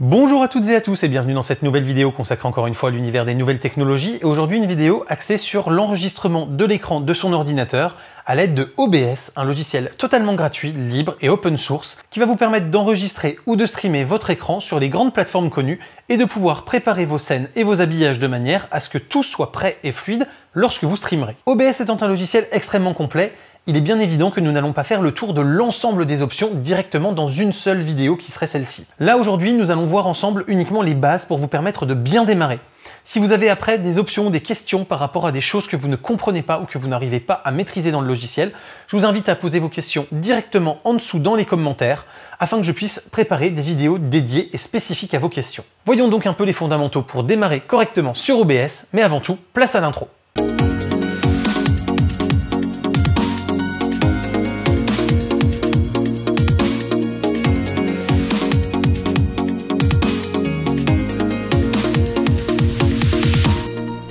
Bonjour à toutes et à tous et bienvenue dans cette nouvelle vidéo consacrée encore une fois à l'univers des nouvelles technologies et aujourd'hui une vidéo axée sur l'enregistrement de l'écran de son ordinateur à l'aide de OBS, un logiciel totalement gratuit, libre et open source qui va vous permettre d'enregistrer ou de streamer votre écran sur les grandes plateformes connues et de pouvoir préparer vos scènes et vos habillages de manière à ce que tout soit prêt et fluide lorsque vous streamerez. OBS étant un logiciel extrêmement complet, il est bien évident que nous n'allons pas faire le tour de l'ensemble des options directement dans une seule vidéo qui serait celle-ci. Là aujourd'hui, nous allons voir ensemble uniquement les bases pour vous permettre de bien démarrer. Si vous avez après des options ou des questions par rapport à des choses que vous ne comprenez pas ou que vous n'arrivez pas à maîtriser dans le logiciel, je vous invite à poser vos questions directement en dessous dans les commentaires afin que je puisse préparer des vidéos dédiées et spécifiques à vos questions. Voyons donc un peu les fondamentaux pour démarrer correctement sur OBS, mais avant tout, place à l'intro.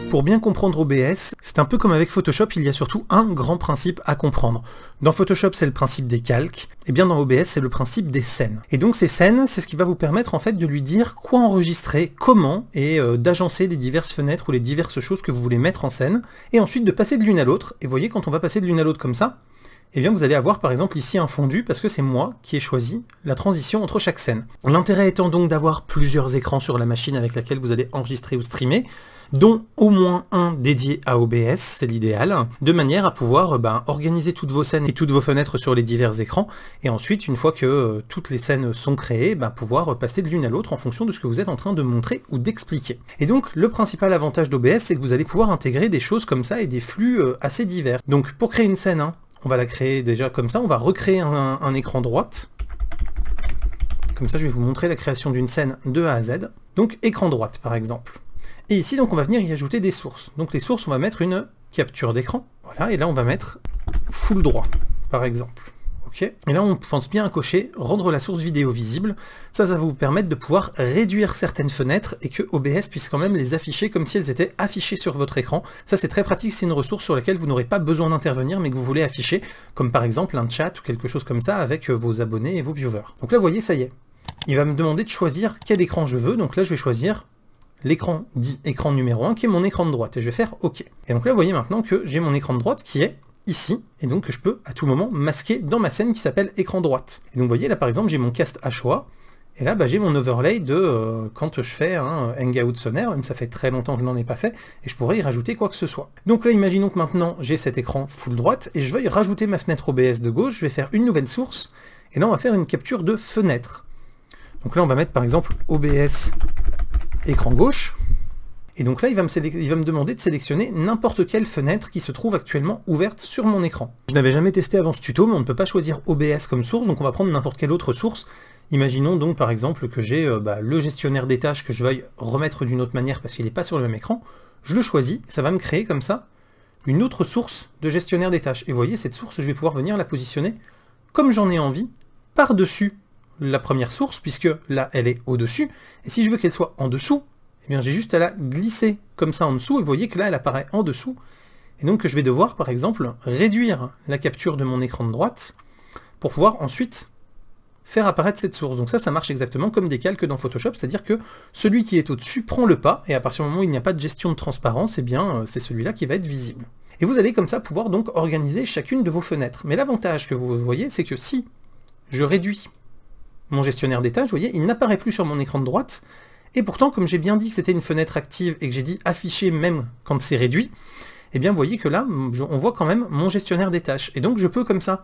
Pour bien comprendre OBS, c'est un peu comme avec Photoshop, il y a surtout un grand principe à comprendre. Dans Photoshop, c'est le principe des calques, et bien dans OBS, c'est le principe des scènes. Et donc ces scènes, c'est ce qui va vous permettre en fait de lui dire quoi enregistrer, comment, et d'agencer les diverses fenêtres ou les diverses choses que vous voulez mettre en scène, et ensuite de passer de l'une à l'autre. Et vous voyez, quand on va passer de l'une à l'autre comme ça, eh bien vous allez avoir par exemple ici un fondu parce que c'est moi qui ai choisi la transition entre chaque scène. L'intérêt étant donc d'avoir plusieurs écrans sur la machine avec laquelle vous allez enregistrer ou streamer, dont au moins un dédié à OBS, c'est l'idéal, de manière à pouvoir organiser toutes vos scènes et toutes vos fenêtres sur les divers écrans, et ensuite, une fois que toutes les scènes sont créées, pouvoir passer de l'une à l'autre en fonction de ce que vous êtes en train de montrer ou d'expliquer. Et donc, le principal avantage d'OBS, c'est que vous allez pouvoir intégrer des choses comme ça et des flux assez divers. Donc, pour créer une scène, on va la créer déjà comme ça, on va recréer un écran droite. Comme ça, je vais vous montrer la création d'une scène de A à Z. Donc, écran droite, par exemple. Et ici, donc, on va venir y ajouter des sources. Donc les sources, on va mettre une capture d'écran. Voilà, et là, on va mettre full droit, par exemple. Ok. Et là, on pense bien à cocher rendre la source vidéo visible. Ça va vous permettre de pouvoir réduire certaines fenêtres et que OBS puisse quand même les afficher comme si elles étaient affichées sur votre écran. Ça, c'est très pratique, c'est une ressource sur laquelle vous n'aurez pas besoin d'intervenir, mais que vous voulez afficher, comme par exemple un chat ou quelque chose comme ça avec vos abonnés et vos viewers. Donc là, vous voyez, ça y est. Il va me demander de choisir quel écran je veux. Donc là, je vais choisir l'écran dit écran numéro 1 qui est mon écran de droite et je vais faire OK. Et donc là vous voyez maintenant que j'ai mon écran de droite qui est ici et donc que je peux à tout moment masquer dans ma scène qui s'appelle écran droite. Et donc vous voyez là par exemple j'ai mon cast HOA et là j'ai mon overlay de quand je fais un hangout sonore, même ça fait très longtemps que je n'en ai pas fait et je pourrais y rajouter quoi que ce soit. Donc là imaginons que maintenant j'ai cet écran full droite et je veuille rajouter ma fenêtre OBS de gauche, je vais faire une nouvelle source et là on va faire une capture de fenêtre. Donc là on va mettre par exemple OBS écran gauche, et donc là il va me demander de sélectionner n'importe quelle fenêtre qui se trouve actuellement ouverte sur mon écran. Je n'avais jamais testé avant ce tuto, mais on ne peut pas choisir OBS comme source, donc on va prendre n'importe quelle autre source. Imaginons donc par exemple que j'ai le gestionnaire des tâches que je veuille remettre d'une autre manière parce qu'il n'est pas sur le même écran, je le choisis, ça va me créer comme ça une autre source de gestionnaire des tâches. Et vous voyez, cette source, je vais pouvoir venir la positionner comme j'en ai envie, par-dessus la première source, puisque là elle est au-dessus, et si je veux qu'elle soit en dessous, eh bien j'ai juste à la glisser comme ça en dessous, et vous voyez que là elle apparaît en dessous, et donc je vais devoir par exemple réduire la capture de mon écran de droite, pour pouvoir ensuite faire apparaître cette source. Donc ça marche exactement comme des calques dans Photoshop, c'est-à-dire que celui qui est au-dessus prend le pas, et à partir du moment où il n'y a pas de gestion de transparence, eh bien c'est celui-là qui va être visible. Et vous allez comme ça pouvoir donc organiser chacune de vos fenêtres. Mais l'avantage que vous voyez, c'est que si je réduis mon gestionnaire des tâches, vous voyez, il n'apparaît plus sur mon écran de droite, et pourtant, comme j'ai bien dit que c'était une fenêtre active, et que j'ai dit afficher même quand c'est réduit, eh bien vous voyez que là, on voit quand même mon gestionnaire des tâches, et donc je peux comme ça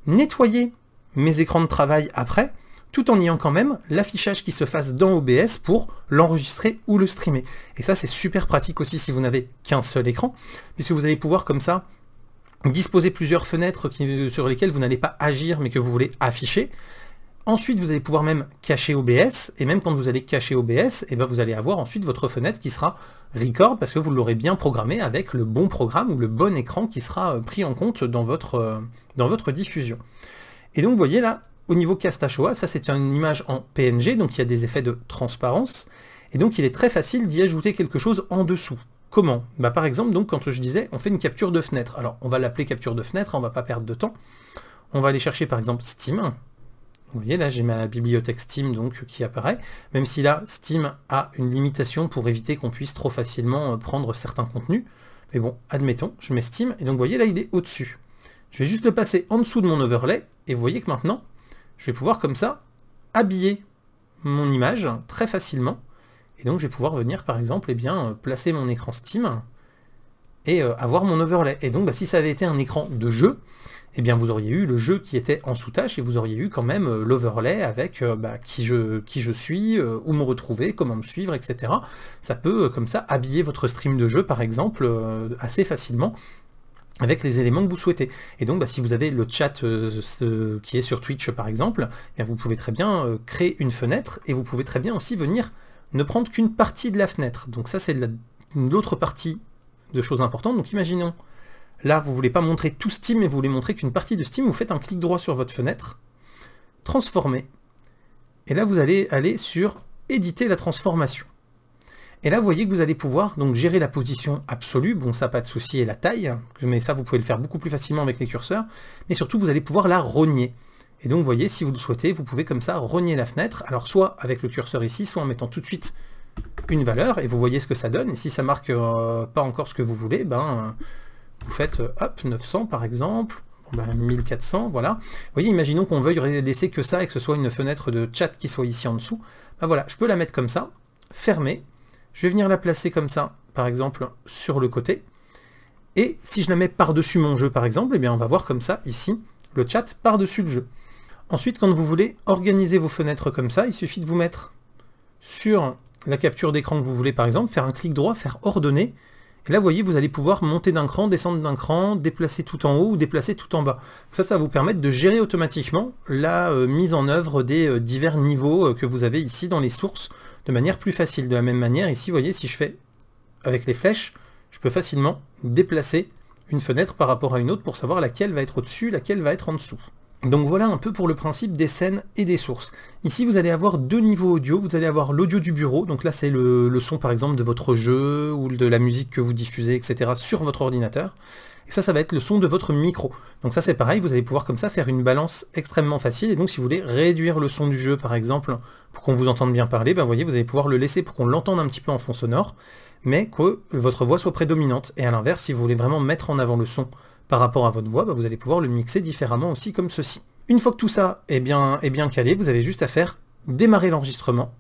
nettoyer mes écrans de travail après, tout en ayant quand même l'affichage qui se fasse dans OBS pour l'enregistrer ou le streamer. Et ça c'est super pratique aussi si vous n'avez qu'un seul écran, puisque vous allez pouvoir comme ça disposer plusieurs fenêtres sur lesquelles vous n'allez pas agir, mais que vous voulez afficher. Ensuite, vous allez pouvoir même cacher OBS, et même quand vous allez cacher OBS, vous allez avoir ensuite votre fenêtre qui sera record, parce que vous l'aurez bien programmé avec le bon programme ou le bon écran qui sera pris en compte dans votre diffusion. Et donc vous voyez là, au niveau cast HOA, ça c'est une image en PNG, donc il y a des effets de transparence, et donc il est très facile d'y ajouter quelque chose en dessous. Comment? Par exemple, donc, quand je disais, on fait une capture de fenêtre. Alors, on va l'appeler capture de fenêtre, on va pas perdre de temps. On va aller chercher par exemple Steam. Vous voyez, là j'ai ma bibliothèque Steam donc qui apparaît, même si là Steam a une limitation pour éviter qu'on puisse trop facilement prendre certains contenus. Mais bon, admettons, je mets Steam, et donc vous voyez là il est au-dessus. Je vais juste le passer en dessous de mon overlay, et vous voyez que maintenant, je vais pouvoir comme ça habiller mon image très facilement. Et donc je vais pouvoir venir par exemple placer mon écran Steam et avoir mon overlay. Et donc si ça avait été un écran de jeu, vous auriez eu le jeu qui était en sous-tâche et vous auriez eu quand même l'overlay avec qui je suis, où me retrouver, comment me suivre, etc. Ça peut comme ça habiller votre stream de jeu par exemple assez facilement avec les éléments que vous souhaitez. Et donc si vous avez le chat qui est sur Twitch par exemple, vous pouvez très bien créer une fenêtre et vous pouvez très bien aussi venir ne prendre qu'une partie de la fenêtre. Donc ça c'est l'autre partie de choses importantes. Donc imaginons, là vous ne voulez pas montrer tout Steam, mais vous voulez montrer qu'une partie de Steam, vous faites un clic droit sur votre fenêtre, transformer, et là vous allez aller sur éditer la transformation. Et là vous voyez que vous allez pouvoir donc gérer la position absolue, bon ça pas de souci, et la taille, mais ça vous pouvez le faire beaucoup plus facilement avec les curseurs, mais surtout vous allez pouvoir la rogner. Et donc vous voyez, si vous le souhaitez, vous pouvez comme ça rogner la fenêtre, alors soit avec le curseur ici, soit en mettant tout de suite une valeur, et vous voyez ce que ça donne, et si ça marque pas encore ce que vous voulez, vous faites hop, 900 par exemple, 1400, voilà. Vous voyez, imaginons qu'on veuille laisser que ça, et que ce soit une fenêtre de chat qui soit ici en dessous, voilà, je peux la mettre comme ça, fermer, je vais venir la placer comme ça, par exemple, sur le côté, et si je la mets par-dessus mon jeu par exemple, on va voir comme ça, ici, le chat par-dessus le jeu. Ensuite, quand vous voulez organiser vos fenêtres comme ça, il suffit de vous mettre sur la capture d'écran que vous voulez par exemple, faire un clic droit, faire ordonner, et là vous voyez, vous allez pouvoir monter d'un cran, descendre d'un cran, déplacer tout en haut ou déplacer tout en bas. Ça va vous permettre de gérer automatiquement la mise en œuvre des divers niveaux que vous avez ici dans les sources de manière plus facile. De la même manière, ici vous voyez, si je fais avec les flèches, je peux facilement déplacer une fenêtre par rapport à une autre pour savoir laquelle va être au-dessus, laquelle va être en dessous. Donc voilà un peu pour le principe des scènes et des sources. Ici vous allez avoir deux niveaux audio, vous allez avoir l'audio du bureau, donc là c'est le son par exemple de votre jeu ou de la musique que vous diffusez, etc. sur votre ordinateur. Et ça va être le son de votre micro. Donc ça c'est pareil, vous allez pouvoir comme ça faire une balance extrêmement facile, et donc si vous voulez réduire le son du jeu par exemple, pour qu'on vous entende bien parler, vous voyez, vous allez pouvoir le laisser pour qu'on l'entende un petit peu en fond sonore, mais que votre voix soit prédominante. Et à l'inverse, si vous voulez vraiment mettre en avant le son par rapport à votre voix, vous allez pouvoir le mixer différemment aussi comme ceci. Une fois que tout ça est bien calé, vous avez juste à faire démarrer l'enregistrement,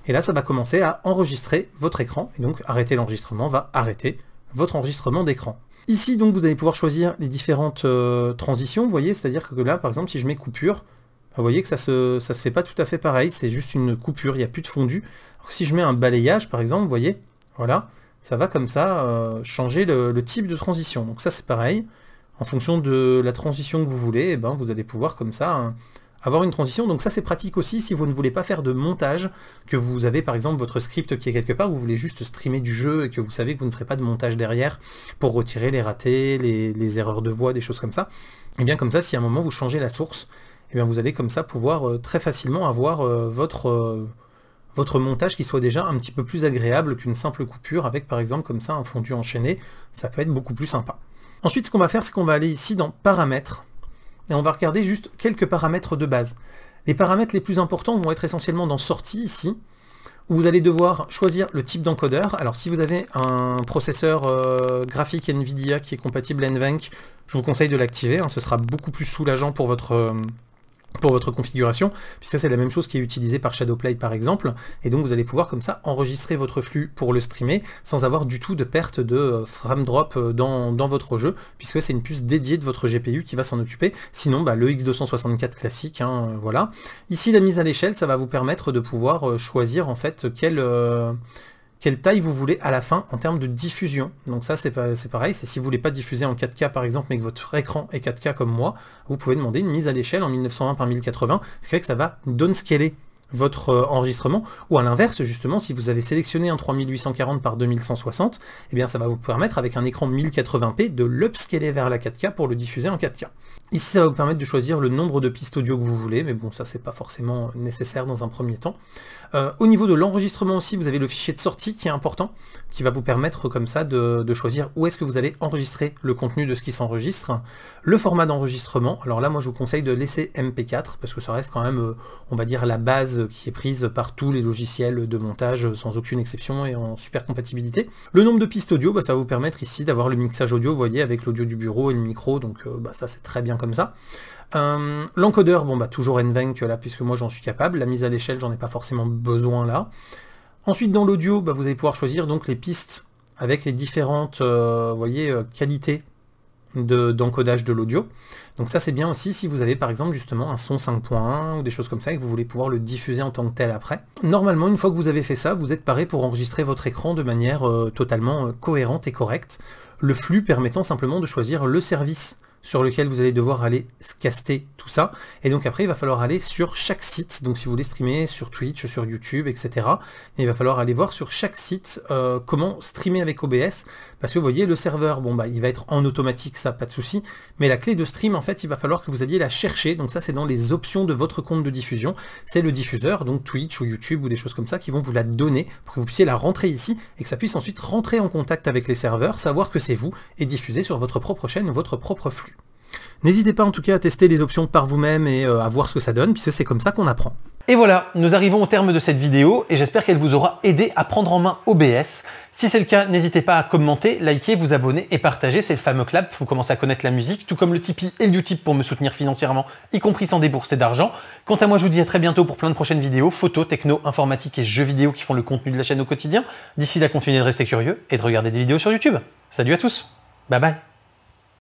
et là ça va commencer à enregistrer votre écran, et donc arrêter l'enregistrement va arrêter votre enregistrement d'écran. Ici donc vous allez pouvoir choisir les différentes transitions, vous voyez, c'est-à-dire que là par exemple si je mets coupure, vous voyez que ça se fait pas tout à fait pareil, c'est juste une coupure, il n'y a plus de fondu. Alors que si je mets un balayage par exemple, vous voyez, voilà, ça va comme ça changer le type de transition. Donc ça c'est pareil. En fonction de la transition que vous voulez, vous allez pouvoir comme ça avoir une transition. Donc ça c'est pratique aussi si vous ne voulez pas faire de montage, que vous avez par exemple votre script qui est quelque part, vous voulez juste streamer du jeu et que vous savez que vous ne ferez pas de montage derrière pour retirer les ratés, les erreurs de voix, des choses comme ça. Et bien comme ça, si à un moment vous changez la source, vous allez comme ça pouvoir très facilement avoir votre montage qui soit déjà un petit peu plus agréable qu'une simple coupure avec par exemple comme ça un fondu enchaîné, ça peut être beaucoup plus sympa. Ensuite, ce qu'on va faire, c'est qu'on va aller ici dans Paramètres, et on va regarder juste quelques paramètres de base. Les paramètres les plus importants vont être essentiellement dans Sortie, ici, où vous allez devoir choisir le type d'encodeur. Alors si vous avez un processeur graphique NVIDIA qui est compatible NVENC, je vous conseille de l'activer, ce sera beaucoup plus soulageant pour votre configuration, puisque c'est la même chose qui est utilisée par Shadowplay par exemple, et donc vous allez pouvoir comme ça enregistrer votre flux pour le streamer, sans avoir du tout de perte de frame drop dans votre jeu, puisque c'est une puce dédiée de votre GPU qui va s'en occuper, sinon le X264 classique, voilà. Ici la mise à l'échelle, ça va vous permettre de pouvoir choisir en fait quelle taille vous voulez à la fin en termes de diffusion. Donc ça c'est pareil, c'est si vous voulez pas diffuser en 4K par exemple, mais que votre écran est 4K comme moi, vous pouvez demander une mise à l'échelle en 1920 par 1080, c'est vrai que ça va downscaler votre enregistrement, ou à l'inverse justement, si vous avez sélectionné un 3840 par 2160, ça va vous permettre avec un écran 1080p de l'upscaler vers la 4K pour le diffuser en 4K. Ici ça va vous permettre de choisir le nombre de pistes audio que vous voulez, mais bon ça c'est pas forcément nécessaire dans un premier temps. Au niveau de l'enregistrement aussi, vous avez le fichier de sortie qui est important, qui va vous permettre comme ça de choisir où est-ce que vous allez enregistrer le contenu de ce qui s'enregistre. Le format d'enregistrement, alors là moi je vous conseille de laisser MP4 parce que ça reste quand même, on va dire, la base qui est prise par tous les logiciels de montage sans aucune exception et en super compatibilité. Le nombre de pistes audio, ça va vous permettre ici d'avoir le mixage audio, vous voyez, avec l'audio du bureau et le micro, donc ça c'est très bien comme ça. L'encodeur, toujours NVENC là, puisque moi j'en suis capable. La mise à l'échelle, j'en ai pas forcément besoin là. Ensuite dans l'audio, vous allez pouvoir choisir donc les pistes avec les différentes qualités d'encodage de l'audio. Donc ça c'est bien aussi si vous avez par exemple justement un son 5.1 ou des choses comme ça et que vous voulez pouvoir le diffuser en tant que tel après. Normalement, une fois que vous avez fait ça, vous êtes paré pour enregistrer votre écran de manière totalement cohérente et correcte. Le flux permettant simplement de choisir le service sur lequel vous allez devoir aller caster tout ça, et donc après il va falloir aller sur chaque site, donc si vous voulez streamer sur Twitch, sur YouTube, etc., il va falloir aller voir sur chaque site comment streamer avec OBS, parce que vous voyez le serveur, il va être en automatique, ça pas de souci, mais la clé de stream en fait il va falloir que vous alliez la chercher, donc ça c'est dans les options de votre compte de diffusion, c'est le diffuseur, donc Twitch ou YouTube ou des choses comme ça qui vont vous la donner pour que vous puissiez la rentrer ici, et que ça puisse ensuite rentrer en contact avec les serveurs, savoir que c'est vous, et diffuser sur votre propre chaîne ou votre propre flux. N'hésitez pas en tout cas à tester les options par vous-même et à voir ce que ça donne, puisque c'est comme ça qu'on apprend. Et voilà, nous arrivons au terme de cette vidéo et j'espère qu'elle vous aura aidé à prendre en main OBS. Si c'est le cas, n'hésitez pas à commenter, liker, vous abonner et partager, c'est le fameux clap, vous commencez à connaître la musique, tout comme le Tipeee et le Utip pour me soutenir financièrement, y compris sans débourser d'argent. Quant à moi, je vous dis à très bientôt pour plein de prochaines vidéos, photos, techno, informatique et jeux vidéo qui font le contenu de la chaîne au quotidien. D'ici là, continuez de rester curieux et de regarder des vidéos sur YouTube. Salut à tous, bye bye.